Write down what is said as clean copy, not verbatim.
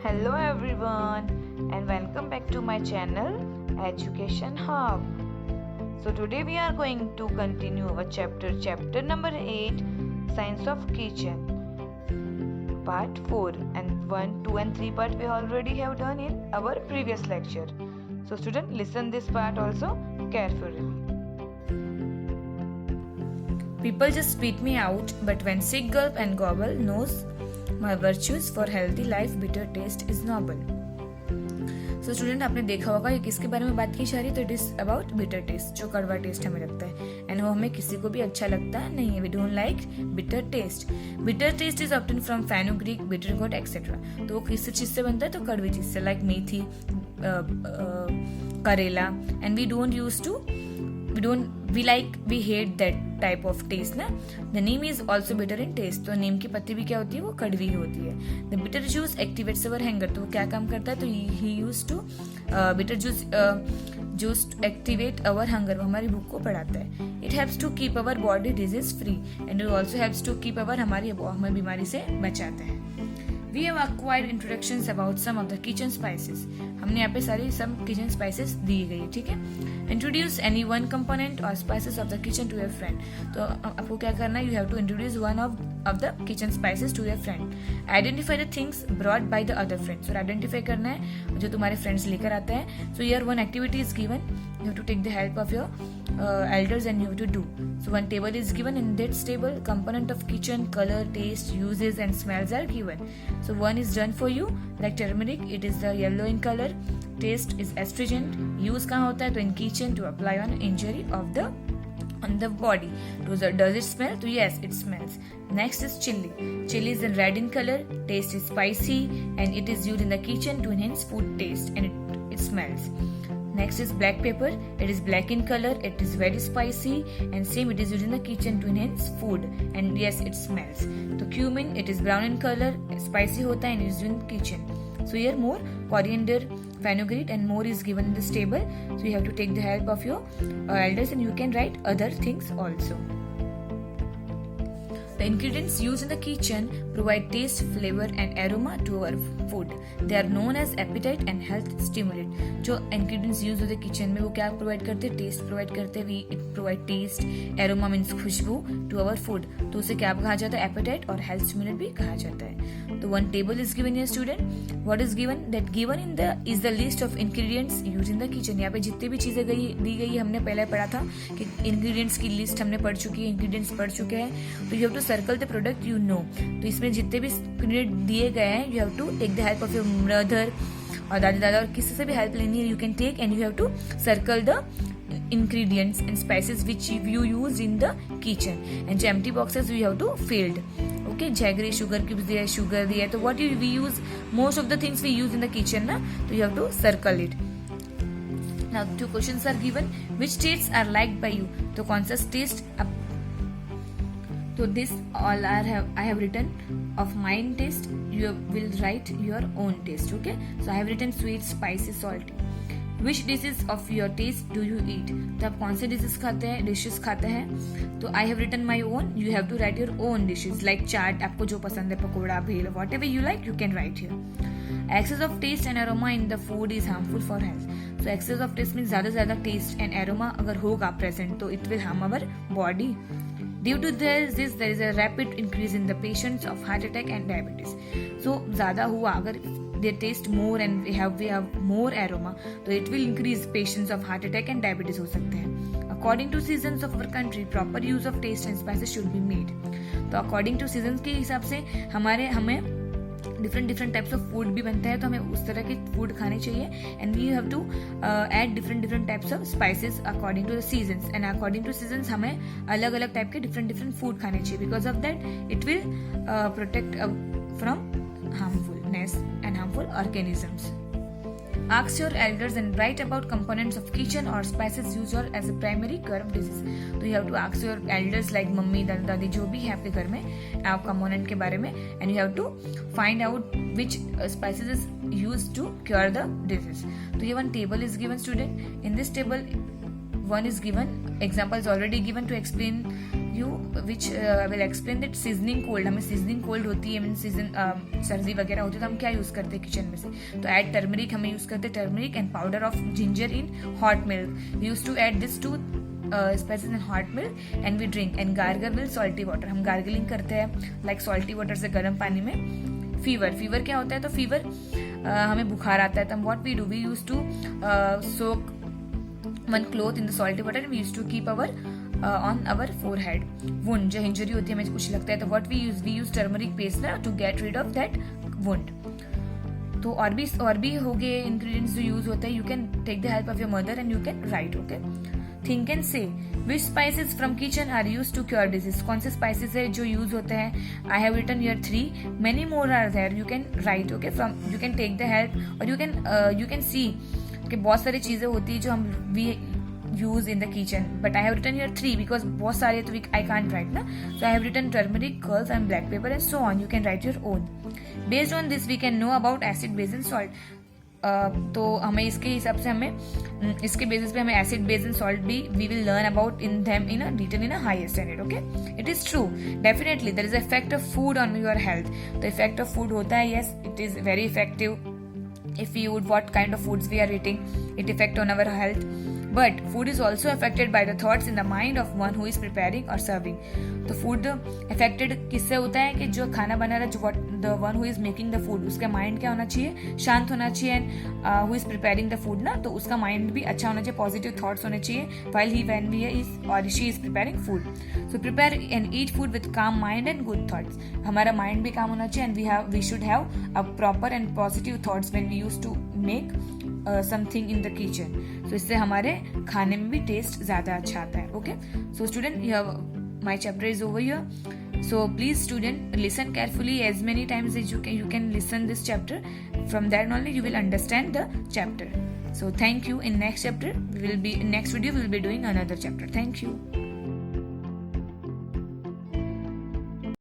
Hello everyone and welcome back to my channel Education Hub. So today we are going to continue our chapter number 8, Science of Kitchen, part 4, and 1, 2 and 3 part we already have done in our previous lecture. So student, listen this part also carefully. People just spit me out, but when sick gulp and gobble knows my virtues for healthy life, bitter taste is noble. So student, आपने देखा होगा ये किसके बारे में बात की जा रही है, तो it is about bitter taste, जो कड़वा टेस्ट हमें लगता है एंड वो हमें किसी को भी अच्छा लगता है नहीं है. We don't like bitter taste. Bitter taste is obtain from fenugreek, bitter gourd etcetera. तो वो किस चीज से बनता है, तो कड़वी चीज से, like methi, karela. And we don't use to we hate that type of taste ना. The neem is also bitter in taste. तो नीम की पत्ती भी क्या होती है, वो कड़वी ही होती है. The bitter juice activates our hunger. तो वो क्या काम करता है, तो he used to bitter juice activate our hunger. वो हमारी भूख को बढ़ाता है. It helps to keep our body disease free and it also helps to keep हमें बीमारी से बचाता है. We have acquired introductions about some of the kitchen spices. हमने यहाँ पे सारी some kitchen spices दी गई है, ठीक है. Introduce any one component or spices of the kitchen to your friend. तो आपको क्या करना है, you have to introduce one of the kitchen spices to your friend. Identify the things brought by the other friends. और identify करना है जो तुम्हारे friends लेकर आते हैं. So here one activity is given. You have to take the help of your elders and you have to do. So one table is given. In that table, component of kitchen, color, taste, uses and smells are given. So one is done for you, like turmeric. It is the yellow in color. Taste is astringent. Use कहाँ होता है, तो in kitchen to apply on injury of on the body. Does it smell? So yes, it smells. Next is chili. Chili is red in color. Taste is spicy and it is used in the kitchen to enhance food taste and it smells. Next is black pepper. It is black in color. It is very spicy and same it is used in the kitchen to enhance food and yes, it smells. So cumin, it is brown in color, spicy होता है and is used in kitchen. So here more coriander, fenugreek and more is given in this table. So you have to take the help of your elders and you can write other things also. The ingredients used in the kitchen provide taste, flavor and aroma to our food. They are known as appetite and health stimulant. जो ingredients used होते हैं kitchen में, वो क्या provide करते हैं, taste provide करते हैं. It provide taste, aroma means Khushboo to our food. तो उसे क्या कहा जाता है, appetite और health stimulant भी कहा जाता है. तो one table is given here student. What is given? That given in the is the list of ingredients used in the kitchen. यहाँ पे जितनी भी चीजें दी गई हमने पहले पढ़ा था कि ingredients की list हमने पढ़ चुकी है, ingredients पढ़ चुके हैं. तो you have to circle the product you know. तो इसमें जितने भी ingredients दिए गए हैं, you have to take the help of your brother और दादी दादा और किसी से भी हेल्प लेनी है, you can take and you have to circle the ingredients and spices which you use in the kitchen and जो empty boxes you have to filled. Okay, jaggery, sugar cubes दिया है, sugar दिया है, तो what we use, most of the things we use in the kitchen ना, तो you have to circle it. Now two questions are given. Which tastes are liked by you? तो कौन सा taste तो this all I have written of mine taste. You will write your own taste. Okay, so I have written sweet, spicy, salty. Which dishes of your taste do you eat? तो आप कौन से dishes खाते हैं तो I have written my own. You have to write your own dishes like chaat, आपको जो पसंद है, पकोड़ा, भेल, whatever you like you can write here. Excess of taste and aroma in the food is harmful for health. So excess of taste means ज़्यादा taste and aroma अगर होगा present तो it will harm our body. Due to this there is a rapid increase in the patients of heart attack and diabetes. So ज़्यादा हुआ अगर they taste more and we have more aroma, so it will increase patients of heart attack and diabetes हो सकते हैं. According to seasons of our country, proper use of taste and spices should be made. तो according to seasons के हिसाब से हमें different types of food भी बनता है, तो हमें उस तरह के food खाने चाहिए and we have to add different types of spices according to the seasons and according to seasons हमें अलग type के different food खाने चाहिए. Because of that it will protect from harmfulness and harmful organisms. Ask your elders and write about components of kitchen or spices used as a primary cure of disease. तो you have to ask your elders like mummy, दादा, दादी जो भी है आपके घर में आप component के बारे में and you have to find out which spices is used to cure the disease. तो ये one table is given student. In this table one is given, example is already given to explain you, which I will explain that seasoning cold. हमें seasoning cold होती है, mean season सर्दी वगैरह होती है, तो हम क्या यूज़ करते हैं किचन में से, तो ऐड टर्मरिक, हमें यूज़ करते हैं turmeric and powder of ginger in hot milk. We use to add this to spices in hot milk and we drink and gargle will salty water. हम gargling करते हैं like salty water से गर्म पानी में. Fever क्या होता है, तो फीवर हमें बुखार आता है, तो हम what we do, we use to soak one cloth in the salty water and we use to keep our on our forehead. Wound, जो इंजरी होती है, हमें कुछ लगता है, तो what we use turmeric paste ना to get rid of that wound. तो और भी हो गए इंग्रेडिएंट्स जो यूज होते हैं. You can take the help of your mother and you can write. Okay, think and say which spices from kitchen are use to cure disease. कौन से स्पाइसेस है जो यूज होते हैं. I have written here 3, many more are there, you can write. Okay, from you can take the help और you can see कि बहुत सारी चीजें होती है जो हम we use in the kitchen, but I have written here 3 because बहुत सारे तो I can't write ना. So I have written turmeric, curls and black pepper and so on. You can write your own. Based on this we can know about acid, base and salt. तो हमें इसके हिसाब से हमें इसके basis पे हमें एसिड, बेस एंड सॉल्ट भी we will learn about in them in a detail in a higher standard. Okay, it is true, definitely there is effect of food on your health. तो effect of food होता है, yes, it is very effective. If we would, what kind of foods we are eating, it affect on our health. But food is also affected by the thoughts in the mind of one who is preparing or serving. तो food affected किससे होता है कि जो खाना बना रहा है, the one who is making the food, उसका mind क्या होना चाहिए, शांत होना चाहिए. and who is preparing the food ना, तो उसका mind भी अच्छा होना चाहिए, positive thoughts होने चाहिए while when he is or she is preparing food. So prepare and eat food with calm mind and good thoughts. हमारा mind भी काम होना चाहिए and we should have a proper and positive thoughts when we used to make something in the kitchen. So इससे हमारे खाने में भी टेस्ट ज़्यादा अच्छा आता है. Okay, so student, my chapter is over here. So please student, listen carefully as many times as you can listen this chapter. From that only you will understand the chapter. So thank you. In next chapter next video we will be doing another chapter. Thank you.